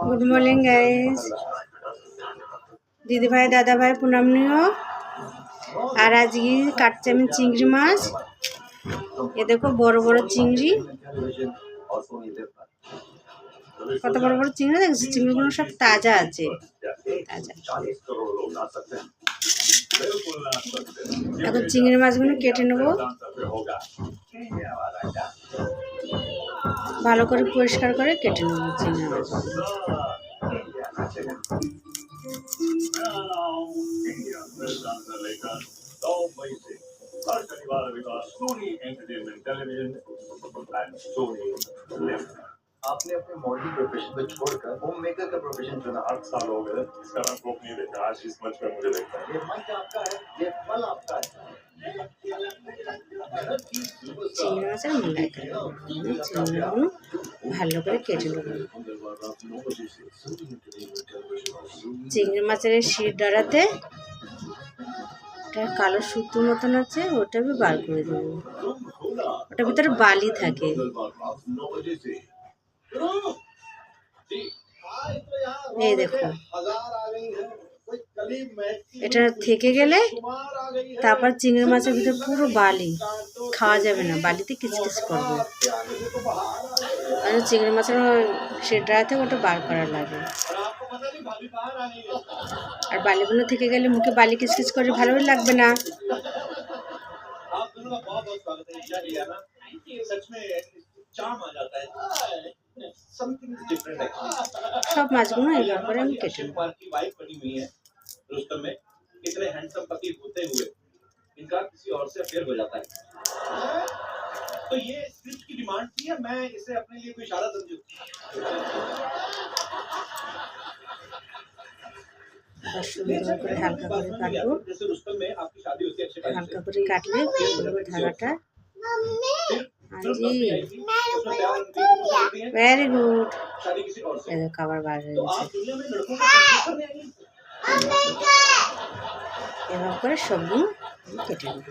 Good morning guys, দিদি ভাই দাদা ভাই প্রণাম নিও। আর আজকে কাটছে আমি চিংড়ি মাছ। এ দেখো বড় বড় চিংড়ি, কত বড় বড় চিংড়ি দেখছি। চিংড়িগুলো সব তাজা আছে, তাজা। এখন চিংড়ি মাছগুলো কেটে নেবো, ভালো করে পরিষ্কার করে কেটে নেবো চিংড়ি মাছগুলো। आपने अपने मॉडलिंग प्रोफेशन को छोड़कर होम मेकर का प्रोफेशन चुना। 8 साल हो गए। इसका नाम प्रूफ नहीं देखा, आज इस मंच पर मुझे देखता है। ये मंच आपका है, ये फल आपका है। চিংড়ি মাছের মুন্ডাই করে চিংড়িগুলো ভালো করে কেটে নেব। চিংড়ি মাছের শির দাঁড়াতে একটা কালো সুতোর মতন আছে, ওটা আমি বার করে দেবো। ওটার ভিতরে বালি থাকে। এই দেখো, এটা থেকে গেলে তারপর চিংড়ি মাছের ভিতরে পুরো বালি, খাওয়া যাবে না, বালিতে কিচকিচ করবে। আর চিংড়ি মাছের সেটা থেকে ওটা বার করা লাগে। আর বালিগুলো থেকে গেলে মুখে বালি কিচকিচ করে ভালো লাগবে না। সব মাছগুলো এবার করে আমি কেটে নেব। इतने हैंडसम पति होते हुए इनका किसी और से अफेयर हो जाता है। तो ये स्क्रिप्ट की डिमांड थी या मैं इसे अपने लिए कोई इशारा समझूं? সুন্দর করে হালকা করে কাটবো। जैसे रुस्तम में आपकी शादी होती है अक्षय भाई से। হালকা করে কাটলে ধারাটা। জি, ভেরি গুড। शादी किसी और से। খাবার বার হয়ে तो গেছে। आप दुनिया में लड़कों को कंफ्यूज करने आई हैं? এভাবে করে সবগুলো কেটে নেব।